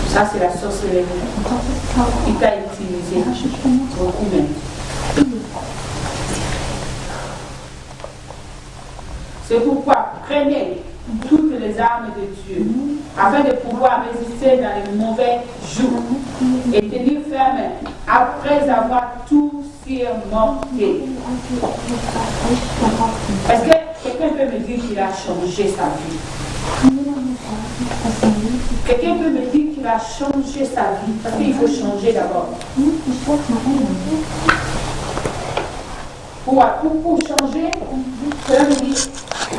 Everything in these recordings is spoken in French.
Ça, c'est la sorcellerie. Il t'a utilisé beaucoup même. C'est pourquoi prenez toutes les armes de Dieu afin de pouvoir résister dans les mauvais jours et tenir ferme après avoir tout surmonté. Est-ce que quelqu'un peut me dire qu'il a changé sa vie? Quelqu'un peut me dire qu'il a changé sa vie? Parce qu'il faut changer d'abord. Pour changer, cela veut dire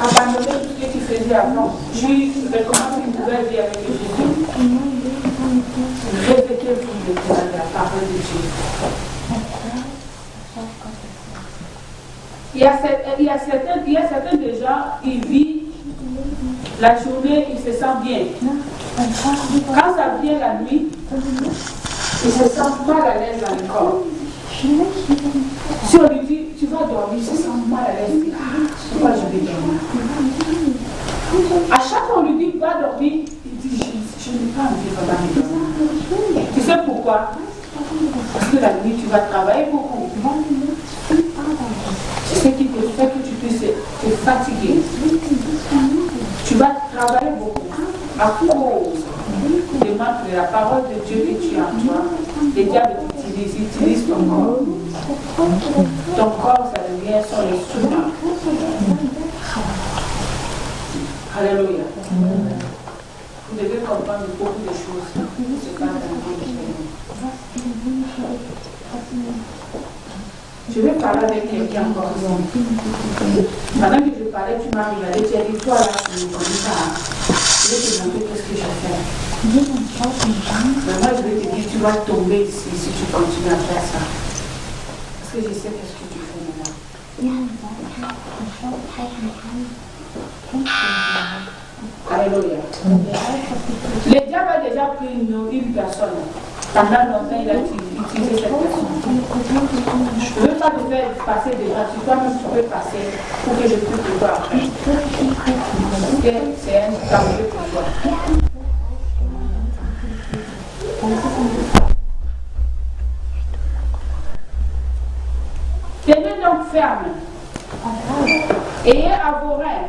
abandonner tout ce que tu faisais avant. Tu recommences une nouvelle vie avec Jésus. Répétez-vous de la parole de Dieu. Il y a certains déjà, ils vivent la journée, ils se sentent bien. Quand ça vient la nuit, ils se sentent mal à l'aise dans le corps. Si on lui dit, tu vas dormir, il se sent mal à l'aise. Pourquoi je vais dormir? À chaque fois on lui dit, va dormir, il dit, je n'ai pas envie de dormir. Tu sais pourquoi? Parce que la nuit, tu vas travailler beaucoup. C'est ce qui te fait que tu puisses te fatiguer. Tu vas travailler beaucoup à cause des manques de la parole de Dieu que tu as en toi. Les diables utilisent ton corps. Ton corps, ça devient son instrument. Alléluia. Vous devez comprendre beaucoup de choses. C'est pas je vais parler avec quelqu'un encore. Pendant que je parlais, tu m'as regardé, tu as dit, toi là, tu ne connais pas. Je vais te demander qu'est-ce que je fais. Mais moi, je vais te dire, tu vas tomber ici si tu continues à faire ça. Parce que je sais qu'est-ce que tu fais maintenant. Alléluia. Le diable a déjà pris une personne. Pendant longtemps, il a utilisé cette personne. Je ne veux pas te faire passer déjà. Si toi-même tu peux passer pour que je puisse te voir après. Parce que c'est un danger pour toi. Tenez donc ferme. Ayez à vos reins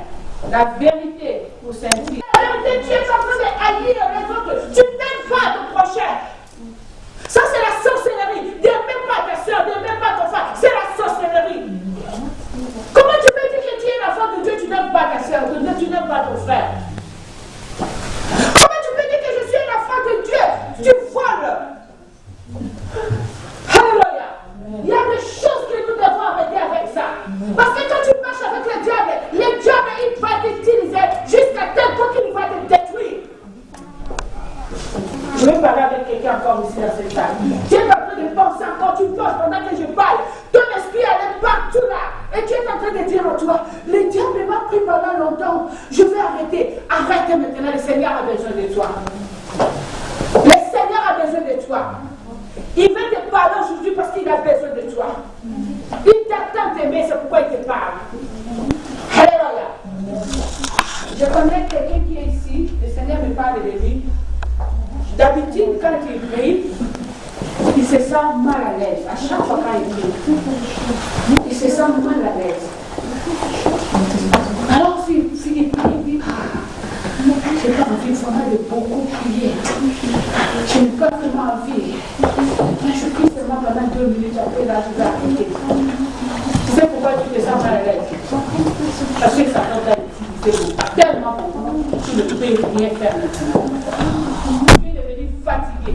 la vérité pour sentir. La vérité, tu es en train de haïr les autres. Tu n'aimes pas ton prochain. Ça, c'est la sorcellerie. Ne même pas ta soeur, ne même pas ton frère. C'est la sorcellerie. Comment tu peux dire que tu es l'enfant de Dieu, tu n'aimes pas ta soeur, de Dieu, tu n'aimes pas ton frère? Comment tu peux dire que je suis l'enfant de Dieu, tu voles? Alléluia. Il y a des choses que nous devons arrêter avec ça. Parce que quand tu marches avec le diable, il va t'utiliser jusqu'à tel point qu'il va te détruire. Je vais parler avec quelqu'un encore ici dans cette salle. Tu es en train de penser encore, tu penses pendant que je parle. Ton esprit allait partout là. Et tu es en train de dire à toi, le diable m'a pris pendant longtemps. Je vais arrêter. Arrête maintenant, le Seigneur a besoin de toi. Le Seigneur a besoin de toi. Il veut te parler aujourd'hui parce qu'il a besoin de toi. Il t'attend d'aimer, c'est pourquoi il te parle. Alléluia. Je connais quelqu'un qui est ici, le Seigneur me parle de lui. D'habitude, quand il prie, il se sent mal à l'aise. À chaque fois quand il prie, il se sent mal à l'aise. Alors, s'il prie, il dit, je n'ai pas envie vraiment de beaucoup prier. Je n'ai pas vraiment envie. Je prie seulement pendant 2 minutes, après là, je vais arrêter. Tu sais pourquoi tu te sens mal à l'aise? Parce que ça t'a utilisé tellement beaucoup, tu ne peux rien faire maintenant. Fatigué.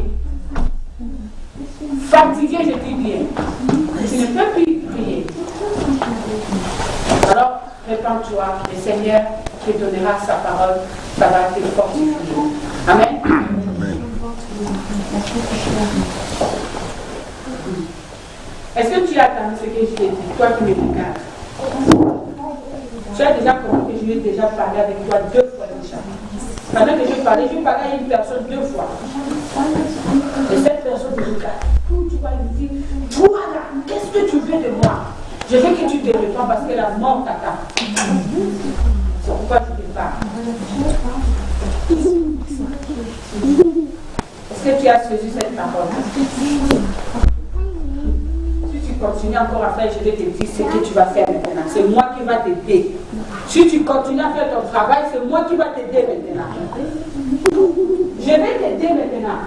Fatigué, je dis bien. Tu ne peux plus prier. Alors, répands-toi. Le Seigneur te donnera sa parole. Ça va te fortifier. Amen. Est-ce que tu as entendu ce que je t'ai dit? Toi qui me regardes. Tu as déjà compris que je lui ai déjà parlé avec toi 2 fois déjà. Pendant que je parlais à une personne 2 fois. Et cette personne me regarde. Tu vas lui dire, toi là, qu'est-ce que tu veux de moi? Je veux que tu te réponds parce que la mort t'attend. C'est pourquoi tu te parles. Est-ce que tu as saisi cette parole? Si tu continues encore à faire, je vais te dire ce que tu vas faire maintenant. C'est moi qui va t'aider. Si tu continues à faire ton travail, c'est moi qui va t'aider maintenant. Je vais t'aider maintenant.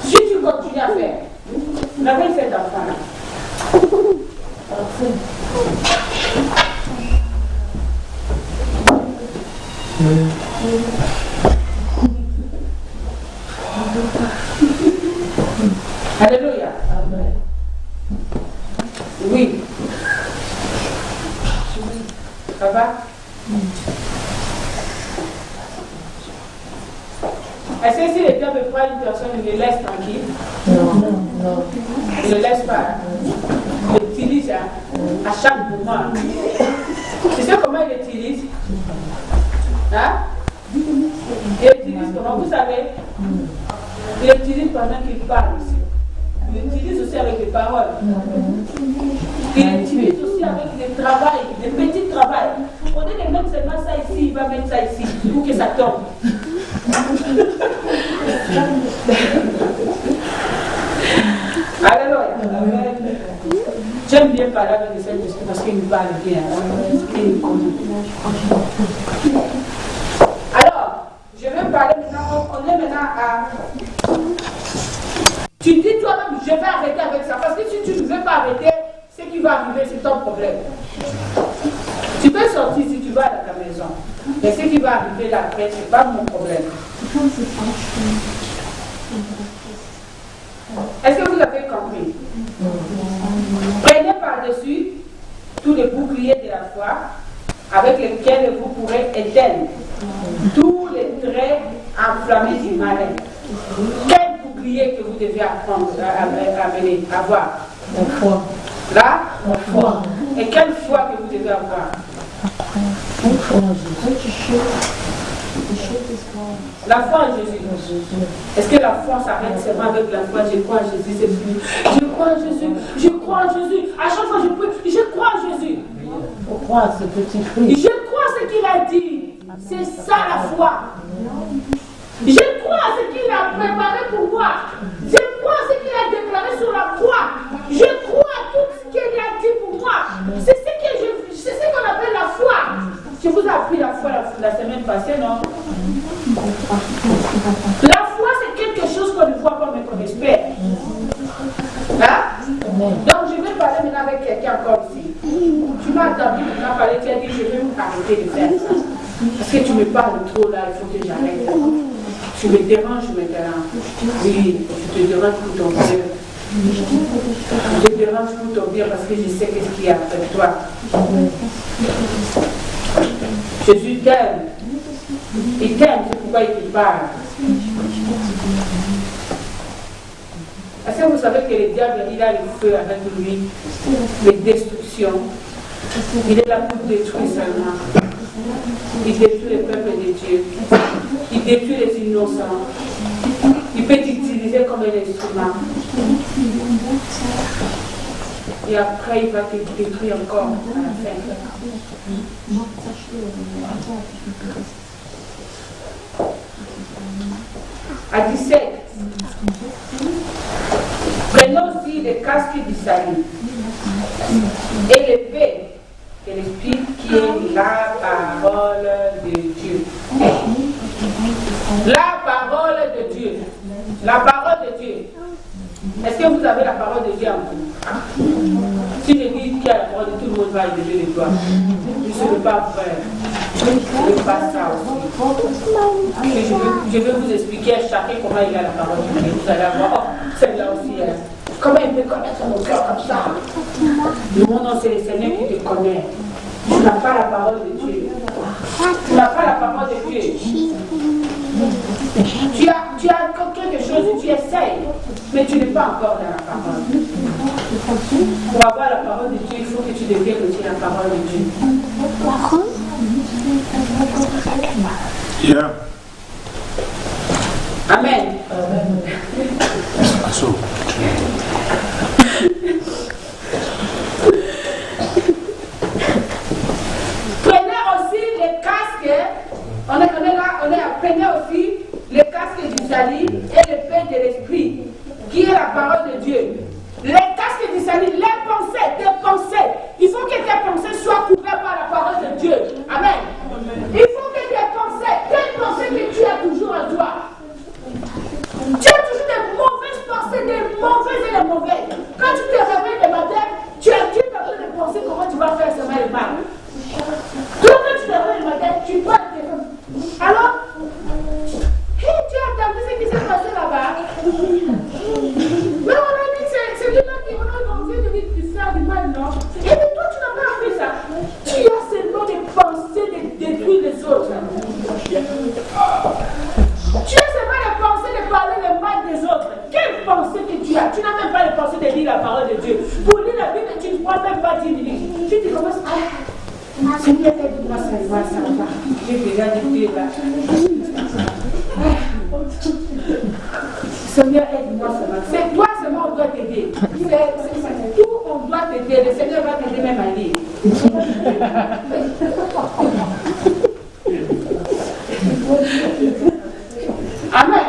Si tu continues à faire, réveille cet enfant-là. Alléluia. Oui. Ça va? Est-ce que si le diable prend une personne, il le laisse tranquille? Non. Il ne le laisse pas. Il l'utilise à chaque moment. Tu sais comment il l'utilise? Hein? Il l'utilise comment? Vous savez? Il l'utilise pendant qu'il parle aussi. Il l'utilise aussi avec les paroles. Il l'utilise aussi avec les travail, les petits travails. On dit de mettre seulement ça ici, il va mettre ça ici pour que ça tombe. Alléluia. J'aime bien parler avec les Saint-Esprit parce qu'il nous parle bien. Alors, je vais parler maintenant, on est maintenant à... Tu dis toi-même, je vais arrêter avec ça. Parce que si tu ne veux pas arrêter, ce qui va arriver, c'est ton problème. Tu peux sortir si tu vas à ta maison. Mais ce qui va arriver là après, ce n'est pas mon problème. Est-ce que vous avez compris? Prenez par-dessus tous les boucliers de la foi avec lesquels vous pourrez éteindre tous les traits enflammés du malin. Quel bouclier que vous devez apprendre à avoir? La foi. Là? La foi. Et quelle foi que vous devez avoir? La foi en Jésus. Est-ce que la foi s'arrête seulement avec la foi? Je crois en Jésus, c'est fini. Je crois en Jésus, je crois en Jésus. À chaque fois je prie, je crois en Jésus. Je crois à ce petit Christ. Je crois ce qu'il a dit. C'est ça la foi. Je crois à ce qu'il a préparé pour moi. Je crois à ce qu'il a déclaré sur la croix. Je crois à tout ce qu'il a dit pour moi. C'est ce qu'on appelle la foi. Je vous ai appris la foi la semaine passée, non? La foi, c'est quelque chose qu'on ne voit pas, mais qu'on espère. Hein? Donc, je vais parler maintenant avec quelqu'un encore ici. Tu m'as entendu maintenant parler, tu as dit, je vais arrêter de faire ça. Parce que tu me parles trop là, il faut que j'arrête. Tu me déranges maintenant. Oui, je te dérange pour ton bien. Je te dérange pour ton bien parce que je sais qu'est-ce qu'il y a avec toi. Jésus t'aime. Il t'aime, c'est pourquoi il te parle. Est-ce que vous savez que le diable, il a le feu avec lui, les destructions. Il est là pour détruire seulement. Il détruit le peuple de Dieu. Il détruit les innocents. Il peut t'utiliser comme un instrument. Et après, il va te détruire encore à la fin. À 17, prenons aussi les casques du salut et l'épée de l'esprit qui est la parole de Dieu. La parole de Dieu. La parole de Dieu. Est-ce que vous avez la parole de Dieu en vous? Si je dis qu'il y a la parole de tout le monde va élever les doigts. Je ne veux pas faire. Je ne veux pas ça aussi. Je vais vous expliquer à chacun comment il a la parole de Dieu. Vous allez voir, celle-là aussi. Comment il peut connaître mon cœur comme ça? Mon nom, c'est le Seigneur qui te connaît. Tu n'as pas la parole de Dieu. Tu n'as pas la parole de Dieu. Tu as quelque chose, tu essayes, mais tu n'es pas encore dans la parole. Pour avoir la parole de Dieu, il faut que tu deviennes aussi la parole de Dieu. Yeah. Amen. Prenez aussi les casques. On est là, prenez aussi les casques d'Isalie et l'épée de l'esprit, qui est la parole de Dieu. Les casques d'Isalie, les pensées, tes pensées. Il faut que tes pensées soient couvertes par la parole de Dieu. Amen. Il faut que tes pensées que tu as toujours en toi. Tu as toujours des mauvaises pensées, des mauvaises et des mauvaises. Quand tu te réveilles le matin, tu as en train de penser comment tu vas faire ce mal. Quand tu te réveilles le matin, tu parles de tes femmes. Alors, tu as entendu ce qui s'est passé là-bas. Mais on a dit, c'est lui qui on a dit de faire du mal, non? Et puis toi, tu n'as pas fait ça. Tu as seulement des pensées de détruire les autres. Tu as seulement les pensées de parler le mal des autres. Quelle pensée que tu as? Tu n'as même pas les pensées de lire la parole de Dieu. Pour lire la Bible, tu ne prends même pas 10 minutes. Tu te commences à... Seigneur, aide-moi, ça va. J'ai déjà dit là. Seigneur, aide-moi, ça va. C'est toi seulement on doit t'aider. C'est tout, on doit t'aider. Le Seigneur va t'aider même à lire. Amen.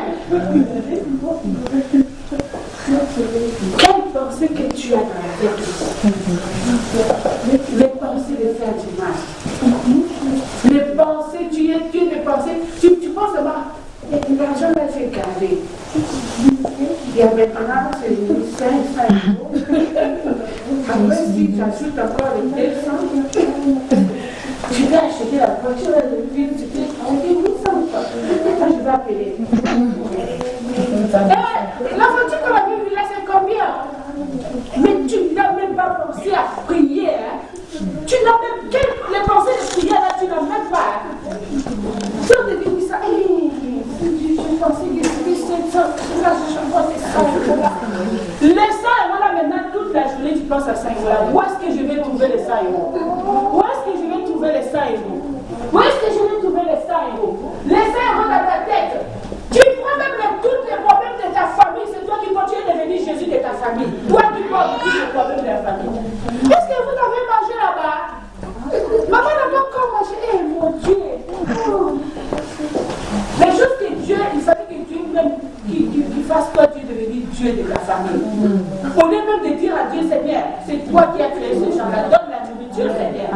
Quelle pensée que tu as dans la tête? Les pensées de faire du mal. Les pensées, tu es des pensées. Tu penses seulement, l'argent là, j'ai gardé. Et maintenant, c'est 500 €. Après, si tu ajoutes encore les 200, tu vas acheter la voiture et le film, tu te dis, oui, ça ou pas? Peut-être que je vais appeler. La voiture qu'on a vue là, c'est combien? Mais tu n'as même pas pensé à prier. Tu n'as même les pensées de prière là, tu n'as même pas. Si on te dit oui, ça, je pensais que c'était ça, je vois que ça. Les 100 € là maintenant, toute la journée, tu penses à 5 €. Où est-ce que je vais trouver les 100 €? Où est-ce que je vais trouver les 100 €? Où est-ce que je vais trouver les 100 €? Les 100 € dans ta tête. Tu prends même tous les problèmes de ta famille. C'est toi qui continues de devenir Jésus de ta famille. Toi qui portes tous les problèmes de la famille. Est-ce que vous avez mangé là-bas? Maman n'a pas encore mangé. Eh mon Dieu. Oh. Les choses que Dieu, il fallait que Dieu même qu'il fasse toi Dieu devenir Dieu de la famille. Au lieu même de dire à Dieu, Seigneur, c'est toi qui as créé ces gens-là. Donne la nourriture, Seigneur.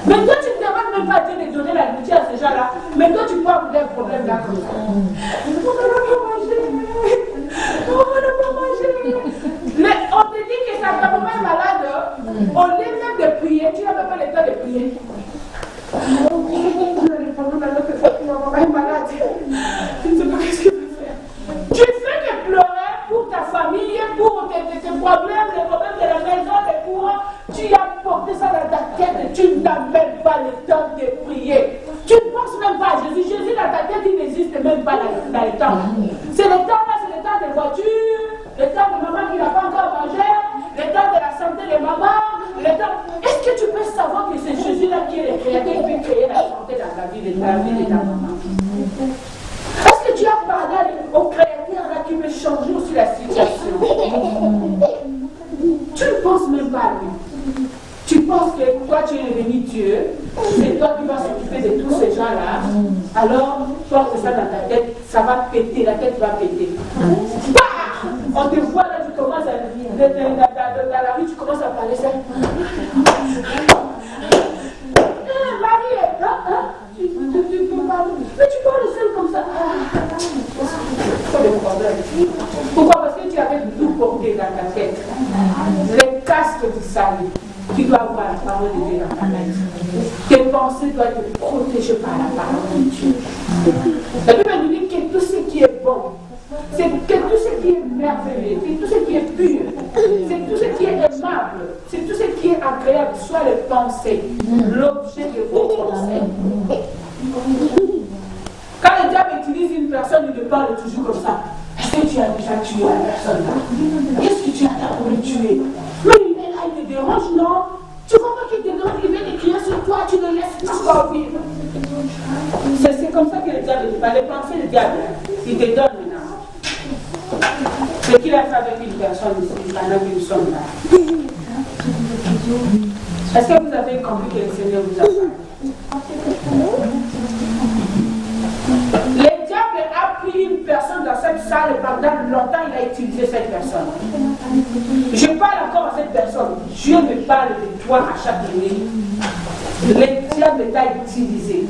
Mais toi, tu ne demandes même pas à Dieu de donner la nourriture à ces gens-là. Mais toi, tu parles des problèmes là comme ça. On n'a pas mangé. On n'a pas mangé. On te dit que ta maman est malade. Au lieu même de prier, tu n'as même pas le temps de prier. Maman est malade. Tu ne sais pas ce que tu veux faire. Tu fais que pleurer pour ta famille, pour tes problèmes, les problèmes de la maison, les courants. Tu as porté ça dans ta tête et tu n'as même pas le temps de prier. Tu ne penses même pas à Jésus. Jésus dans ta tête, il n'existe même pas dans le temps. C'est le temps là, c'est le temps des voitures, le temps de maman qui n'a pas encore mangé, le temps de la santé de maman, le temps... Est-ce que tu peux savoir que c'est Jésus-là qui est le créateur qui peut créer la santé dans ta vie de ta maman? Est-ce que tu as parlé au créateur là qui peut changer aussi la situation? Tu ne penses même pas à lui. Tu penses que toi tu es devenu Dieu, c'est toi qui vas s'occuper de tous ces gens-là, alors porte ça dans ta tête, ça va péter, la tête va péter. Bah, on te voit là, tu commences à, dans la rue, tu commences à parler ça. Marie est là, tu peux parler, mais tu parles seul comme ça. Pas de problème. Pourquoi? Parce que tu avais tout porté dans ta tête. Les casques du salut. Tu dois avoir la parole de Dieu dans ta tête. Tes pensées doivent être protégées par la parole de Dieu. La Bible nous dit que tout ce qui est bon, c'est que tout ce qui est merveilleux, c'est tout ce qui est pur, c'est tout ce qui est aimable, c'est tout ce qui est agréable, soit les pensées, l'objet de vos pensées. Quand le diable utilise une personne, il le parle toujours comme ça. Est-ce que tu as déjà tué la personne là? Qu'est-ce que tu as pour le tuer? Mais il est là, il te dérange, non? Tu vois pas qu'il te dérange, il vient d'écrire sur toi, tu le laisses encore vivre. C'est comme ça que le diable te parle. Les pensées du diable, il te donne maintenant. Ce qu'il a fait avec une personne ici, pendant que nous sommes là. Est-ce que vous avez compris que le Seigneur vous a parlé? Le diable a pris une personne. cette salle et pendant longtemps il a utilisé cette personne. Je parle encore à cette personne. Dieu me parle de toi à chaque nuit. Le diable t'a utilisé.